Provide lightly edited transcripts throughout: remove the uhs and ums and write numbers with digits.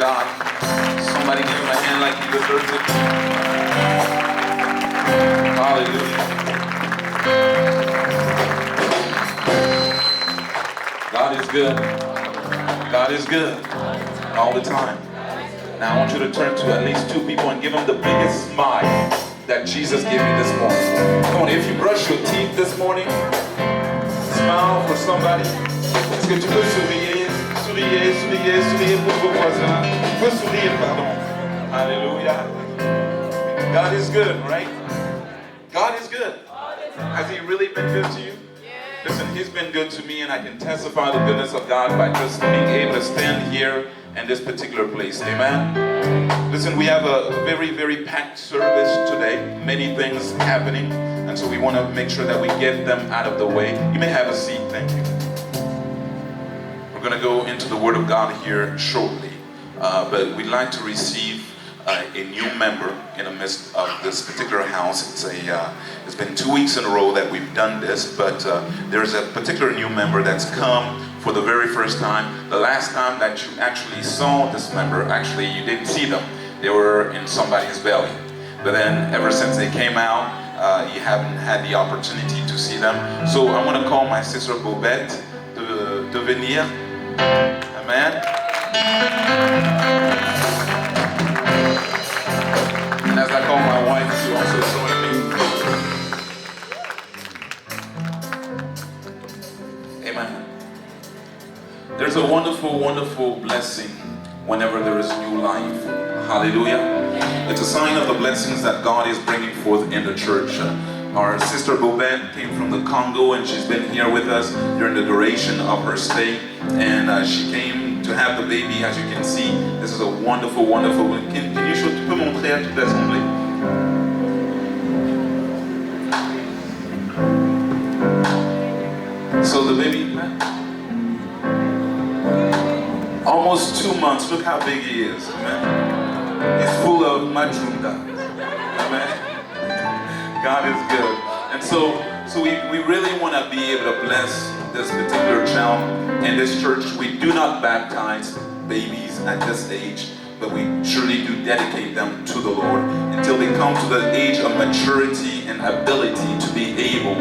God. Somebody give him a hand like he deserves it. Hallelujah. God is good. God is good all the time. Now I want you to turn to at least two people and give them the biggest smile that Jesus gave you this morning. Come on, if you brush your teeth this morning, smile for somebody. Est-ce que tu peux sourire, sourire, sourire, sourire pour vos voisins? Tu peux sourire, pardon. Hallelujah. God is good, right? God is good. Has he really been good to you? Listen, he's been good to me, and I can testify the goodness of God by just being able to stand here in this particular place. Amen? Listen, we have a very, very packed service today. Many things happening, and so we want to make sure that we get them out of the way. You may have a seat. Thank you. We're going to go into the Word of God here shortly, but we'd like to receive a new member in the midst of this particular house. It's been 2 weeks in a row that we've done this, but there's a particular new member that's come for the very first time. The last time that you actually saw this member, actually you didn't see them. They were in somebody's belly. But then ever since they came out, you haven't had the opportunity to see them. So I want to call my sister Bobette to venir. Amen. And as I call my wife to also join me. Amen. There's a wonderful, wonderful blessing whenever there is new life. Hallelujah. It's a sign of the blessings that God is bringing forth in the church. Our sister Bobette came from the Congo, and she's been here with us during the duration of her stay. And she came to have the baby, as you can see. This is a wonderful, wonderful. Can you show, tu peux montrer à toute l'assemblée? So the baby, almost 2 months. Look how big he is. Amen. He's full of matunda. Amen. God is good. And so we really want to be able to bless this particular child in this church. We do not baptize babies at this age, but we surely do dedicate them to the Lord until they come to the age of maturity and ability to be able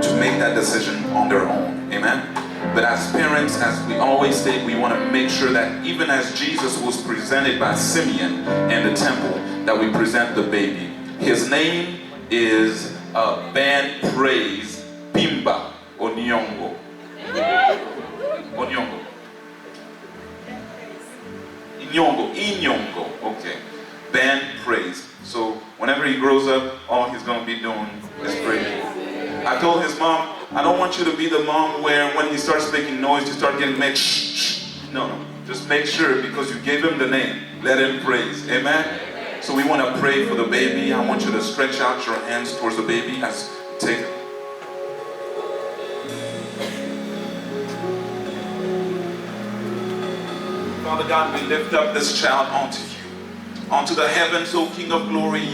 to make that decision on their own. Amen. But as parents, as we always say, we want to make sure that even as Jesus was presented by Simeon in the temple, that we present the baby. His name is Ben Praise Pimba Onyongo. Onyongo. Inyongo. Okay. Ben Praise. So whenever he grows up, all he's going to be doing is praying. I told his mom, I don't want you to be the mom where when he starts making noise, you start getting mad. Shh. No. Just make sure, because you gave him the name, let him praise. Amen? So we want to pray for the baby. I want you to stretch out your hands towards the baby as you take it. Father God, we lift up this child onto you. Onto the heavens, O King of glory,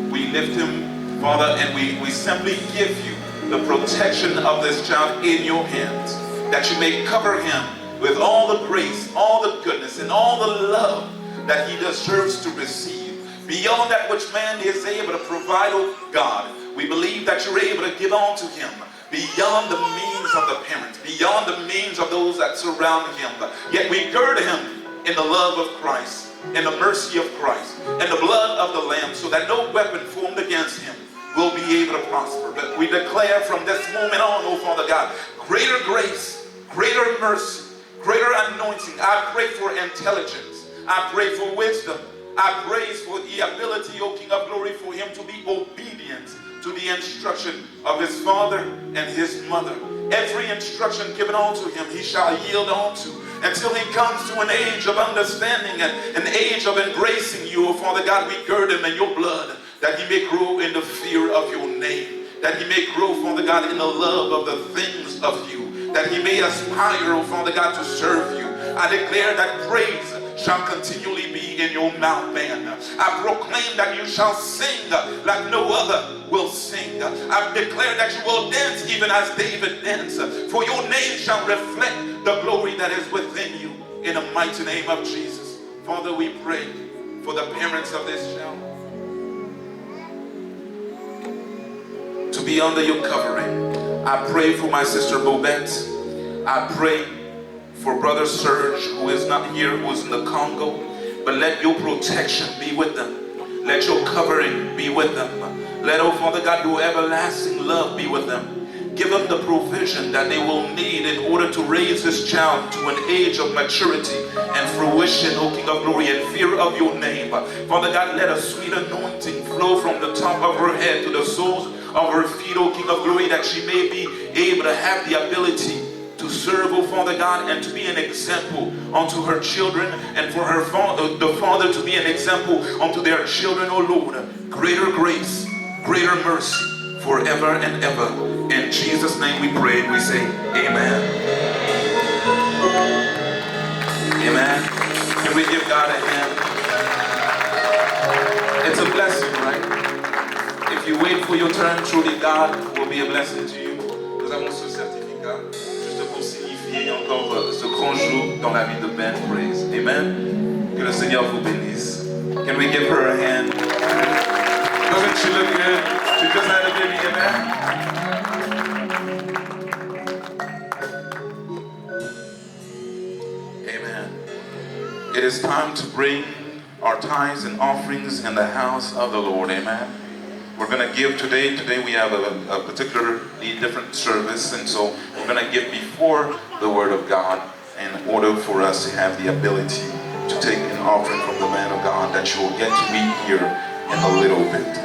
we lift him, Father, and we simply give you the protection of this child in your hands, that you may cover him with all the grace, all the goodness, and all the love that he deserves to receive, beyond that which man is able to provide, oh God. We believe that you're able to give on to him beyond the means of the parents, beyond the means of those that surround him. Yet we gird him in the love of Christ, in the mercy of Christ, and the blood of the Lamb, so that no weapon formed against him will be able to prosper. But we declare from this moment on, oh Father God, greater grace, greater mercy, greater anointing. I pray for intelligence. I pray for wisdom. I pray for the ability, O King of glory, for him to be obedient to the instruction of his father and his mother. Every instruction given unto him, he shall yield unto, until he comes to an age of understanding and an age of embracing you, O Father God. We gird him in your blood, that he may grow in the fear of your name, that he may grow, Father God, in the love of the things of you, that he may aspire, oh Father God, to serve you. I declare that praise shall continually be in your mouth, man. I proclaim that you shall sing like no other will sing. I declare that you will dance even as David danced, for your name shall reflect the glory that is within you, in the mighty name of Jesus. Father, we pray for the parents of this child to be under your covering. I pray for my sister Bobette. I pray for Brother Serge, who is not here, who is in the Congo. But let your protection be with them. Let your covering be with them. Let, oh Father God, your everlasting love be with them. Give them the provision that they will need in order to raise this child to an age of maturity and fruition, O King of Glory, and fear of your name. Father God, let a sweet anointing flow from the top of her head to the soles of her feet, O King of Glory, that she may be able to have the ability to serve, oh Father God, and to be an example unto her children, and for her the Father to be an example unto their children, oh Lord. Greater grace, greater mercy, forever and ever. In Jesus' name we pray and we say, Amen. Amen. Can we give God a hand? It's a blessing, right? If you wait for your turn, truly God will be a blessing to you. Nous avons ce certificat juste pour signifier encore ce grand jour dans la vie de Ben Praise. Amen. Que le Seigneur vous bénisse. Can we give her a hand? Doesn't she look good? She just had a baby, amen. Amen. It is time to bring our tithes and offerings in the house of the Lord, amen. We're going to give today. Today we have a particularly different service, and so we're going to give before the Word of God in order for us to have the ability to take an offering from the man of God that you will get to meet here in a little bit.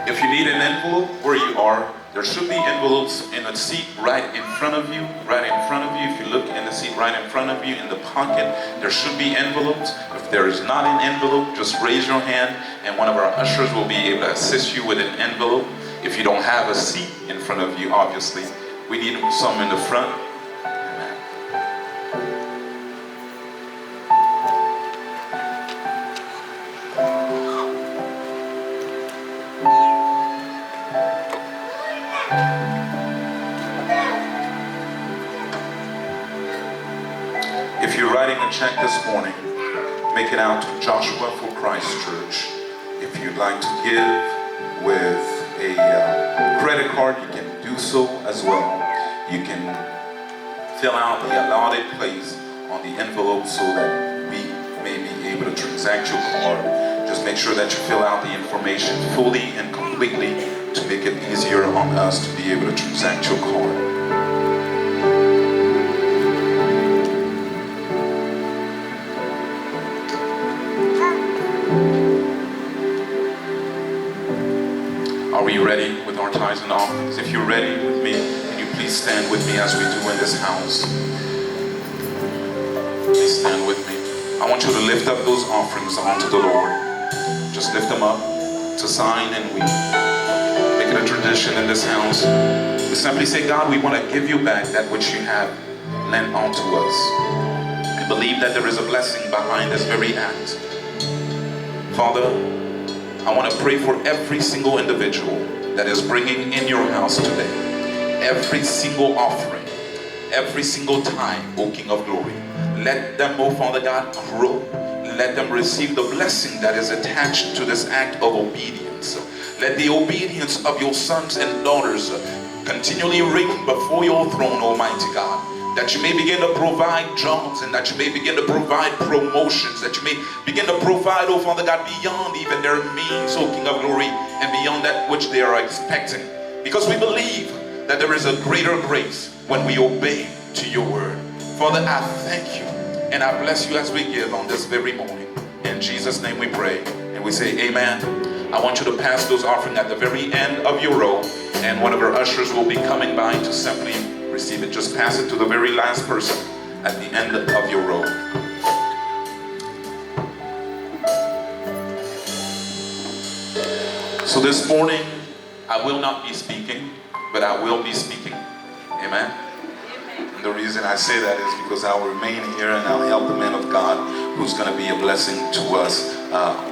If you need an envelope where you are, there should be envelopes in a seat right in front of you. Right in front of you. If you look in the seat right in front of you, in the pocket, there should be envelopes. If there is not an envelope, just raise your hand and one of our ushers will be able to assist you with an envelope. If you don't have a seat in front of you, obviously, we need some in the front. If you're writing a check this morning, make it out to Joshua for Christ Church. If you'd like to give with a credit card, you can do so as well. You can fill out the allotted place on the envelope so that we may be able to transact your card. Just make sure that you fill out the information fully and completely to make it easier on us to be able to transact your card. Are we ready with our tithes and offerings? If you're ready with me, can you please stand with me as we do in this house? Please stand with me. I want you to lift up those offerings onto the Lord. Just lift them up to sign, and we make it a tradition in this house. We simply say, God, we want to give you back that which you have lent onto us. I believe that there is a blessing behind this very act. Father, I want to pray for every single individual that is bringing in your house today. Every single offering, every single time, O King of Glory. Let them, O Father God, grow. Let them receive the blessing that is attached to this act of obedience. Let the obedience of your sons and daughters continually ring before your throne, Almighty God. That you may begin to provide jobs, and that you may begin to provide promotions, that you may begin to provide, oh Father God, beyond even their means, oh King of Glory, and beyond that which they are expecting. Because we believe that there is a greater grace when we obey to your word. Father, I thank you, and I bless you as we give on this very morning. In Jesus' name we pray, and we say amen. I want you to pass those offerings at the very end of your row, and one of our ushers will be coming by to simply receive it. Just pass it to the very last person at the end of your row. So this morning, I will not be speaking, but I will be speaking. Amen? And the reason I say that is because I'll remain here and I'll help the man of God who's going to be a blessing to us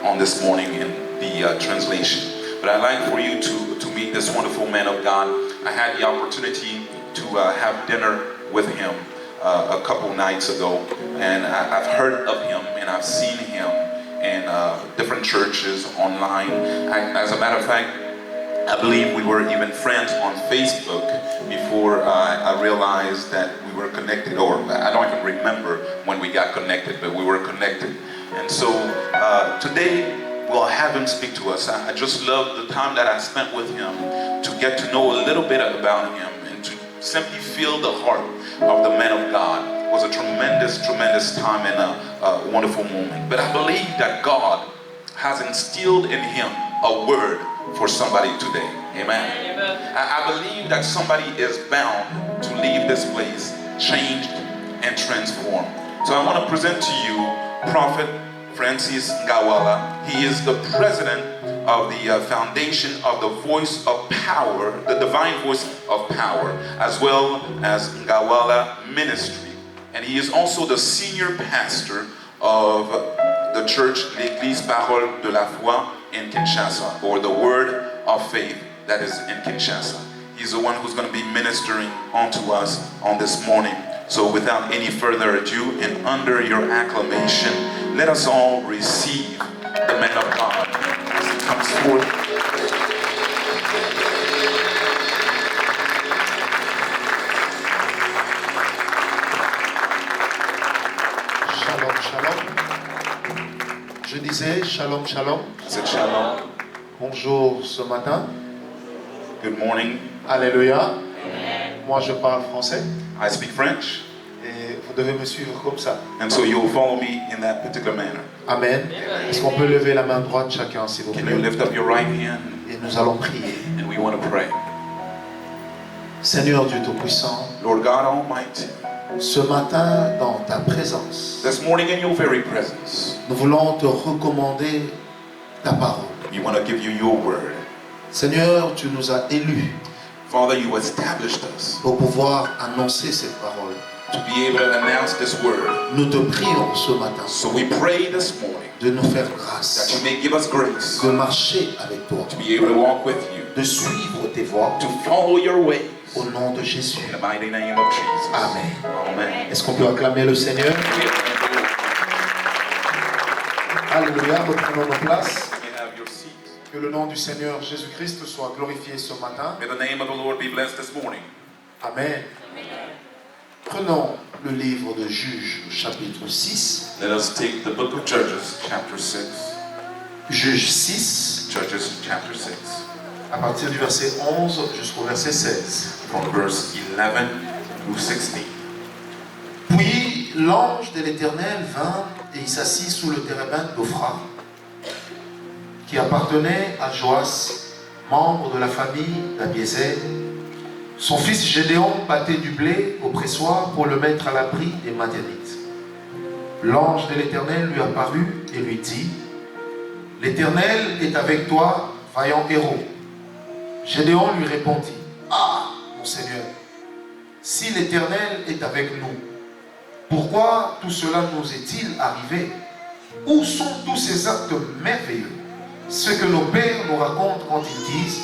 on this morning in the translation. But I'd like for you to meet this wonderful man of God. I had the opportunity to have dinner with him a couple nights ago, and I've heard of him I've seen him in different churches online. As a matter of fact, I believe we were even friends on Facebook before I realized that we were connected, or I don't even remember when we got connected, but we were connected. And so today we'll have him speak to us. I just love the time that I spent with him to get to know a little bit about him and to simply feel the heart of the man of God. It was a tremendous, tremendous time and a wonderful moment. But I believe that God has instilled in him a word for somebody today. Amen. I believe that somebody is bound to leave this place changed and transformed. So I want to present to you Prophet Francis Ngawala. He is the president of the foundation of the Voice of Power, the Divine Voice of Power, as well as Ngawala Ministry. And he is also the senior pastor of the church, l'Église Parole de la Foi in Kinshasa, or the Word of Faith that is in Kinshasa. He's the one who's going to be ministering onto us on this morning. So without any further ado, and under your acclamation, let us all receive the man of God as he comes forth. Shalom, shalom. Je disais shalom, shalom. I said shalom. Bonjour ce matin. Good morning. Alléluia. Moi je parle français I speak French, et vous devez me suivre comme ça. and so you'll follow me in that particular manner. Amen. Est-ce qu'on peut lever la main droite chacun s'il vous Can you plaît? lift up your right hand, Et nous allons prier. and we want to pray. Seigneur Dieu Tout-Puissant, Lord God Almighty, ce matin dans ta présence, this morning in your very presence, nous voulons te recommander ta parole. we want to give you your word. Seigneur, tu nous as élus Father, you established us pour pouvoir annoncer cette parole. to be able to announce this word. Nous te prions ce matin So we pray this morning de nous faire that grâce, you may give us grace de marcher avec toi, to be able to walk with you, de suivre tes voies to follow your ways. au nom de Jésus. In the mighty name of Jesus. Amen. Amen. Est-ce qu'on peut acclamer le Seigneur? Alléluia, reprenons nos places. You may have your seat. Que le nom du Seigneur Jésus-Christ soit glorifié ce matin. May the name of the Lord be blessed this morning. Amen. Prenons le livre de Juges, chapitre 6. Let us take the book of Judges, chapter 6. Juges 6, Judges, chapter 6. à partir du verset 11 jusqu'au verset 16. From verse 11 through 16. Puis l'ange de l'Éternel vint et il s'assit sous le térébinthe d'Ophra, qui appartenait à Joas, membre de la famille d'Abiézer. Son fils Gédéon battait du blé au pressoir pour le mettre à l'abri des Madianites. L'ange de l'Éternel lui apparut et lui dit: L'Éternel est avec toi, vaillant héros. Gédéon lui répondit: Ah, mon Seigneur, si l'Éternel est avec nous, pourquoi tout cela nous est-il arrivé? Où sont tous ces actes merveilleux, ce que nos pères nous racontent quand ils disent: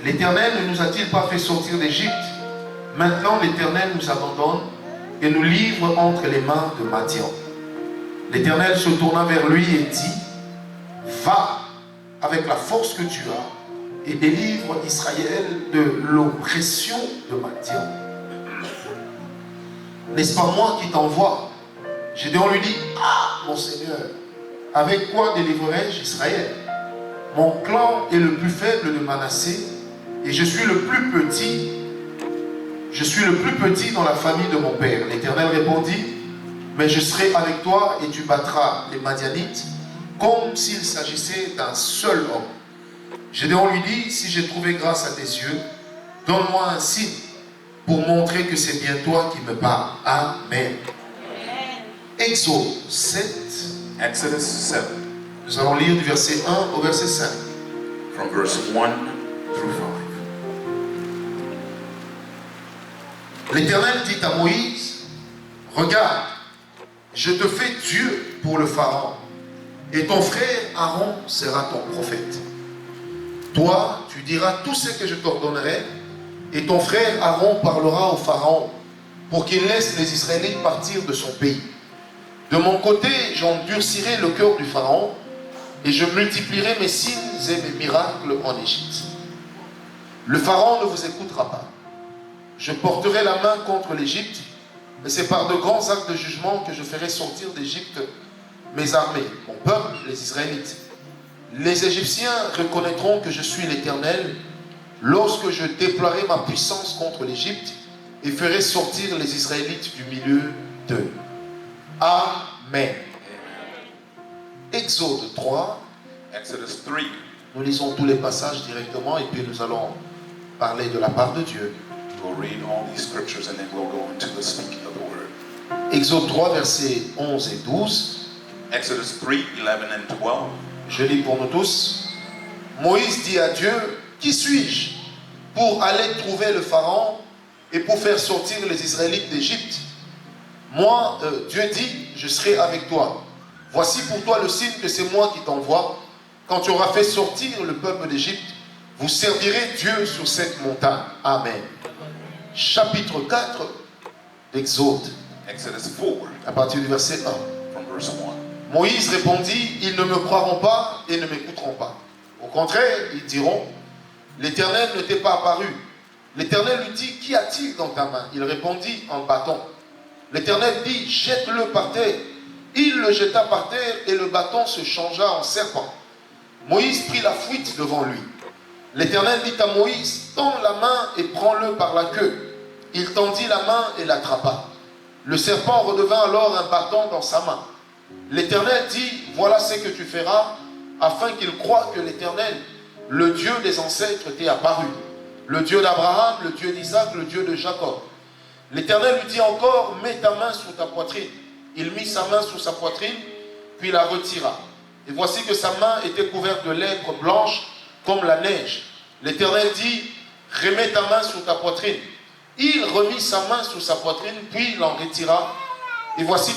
L'Éternel ne nous a-t-il pas fait sortir d'Égypte? Maintenant l'Éternel nous abandonne et nous livre entre les mains de Madian. L'Éternel se tourna vers lui et dit: Va avec la force que tu as et délivre Israël de l'oppression de Madian. N'est-ce pas moi qui t'envoie? Gédéon lui dit: Ah, mon Seigneur, avec quoi délivrerai-je Israël? Mon clan est le plus faible de Manassé et je suis le plus petit. Je suis le plus petit dans la famille de mon père. L'Éternel répondit: Mais je serai avec toi et tu battras les Madianites comme s'il s'agissait d'un seul homme. Gédéon lui dit: Si j'ai trouvé grâce à tes yeux, donne-moi un signe pour montrer que c'est bien toi qui me parles. Amen. Exode 7. Exodus 7, Nous allons lire du verset 1 au verset 5. from verse 1 through 5. L'Éternel dit à Moïse: Regarde, je te fais Dieu pour le Pharaon, et ton frère Aaron sera ton prophète. Toi, tu diras tout ce que je t'ordonnerai, et ton frère Aaron parlera au Pharaon, pour qu'il laisse les Israélites partir de son pays. De mon côté, j'endurcirai le cœur du Pharaon et je multiplierai mes signes et mes miracles en Égypte. Le Pharaon ne vous écoutera pas. Je porterai la main contre l'Égypte, mais c'est par de grands actes de jugement que je ferai sortir d'Égypte mes armées, mon peuple, les Israélites. Les Égyptiens reconnaîtront que je suis l'Éternel lorsque je déploierai ma puissance contre l'Égypte et ferai sortir les Israélites du milieu d'eux. Amen. Exode 3. Exodus 3. Nous lisons tous les passages directement et puis nous allons parler de la part de Dieu. We'll read all these scriptures and then we'll go into the speaking of the word. Exode 3, versets 11 et 12. Exodus 3, 11 and 12. Je lis pour nous tous. Moïse dit à Dieu, qui suis-je pour aller trouver le Pharaon et pour faire sortir les Israélites d'Égypte? Moi, Dieu dit, je serai avec toi. Voici pour toi le signe que c'est moi qui t'envoie. Quand tu auras fait sortir le peuple d'Égypte, vous servirez Dieu sur cette montagne. Amen. Chapitre 4 d'Exode. Exodus 4, À partir du verset 1. from verse 1. Moïse répondit, ils ne me croiront pas et ne m'écouteront pas. Au contraire, ils diront, l'Éternel ne t'est pas apparu. L'Éternel lui dit, qu'y a-t-il dans ta main? Il répondit, un bâton. L'Éternel dit, jette-le par terre. Il le jeta par terre et le bâton se changea en serpent. Moïse prit la fuite devant lui. L'Éternel dit à Moïse, tends la main et prends-le par la queue. Il tendit la main et l'attrapa. Le serpent redevint alors un bâton dans sa main. L'Éternel dit, voilà ce que tu feras, afin qu'il croie que l'Éternel, le Dieu des ancêtres, t'est apparu. Le Dieu d'Abraham, le Dieu d'Isaac, le Dieu de Jacob. L'Éternel lui dit encore, mets ta main sur ta poitrine. Il mit sa main sur sa poitrine, puis la retira. Et voici que sa main était couverte de lèvres blanches comme la neige. L'Éternel dit, remets ta main sur ta poitrine. Il remit sa main sur sa poitrine, puis l'en retira. Et voici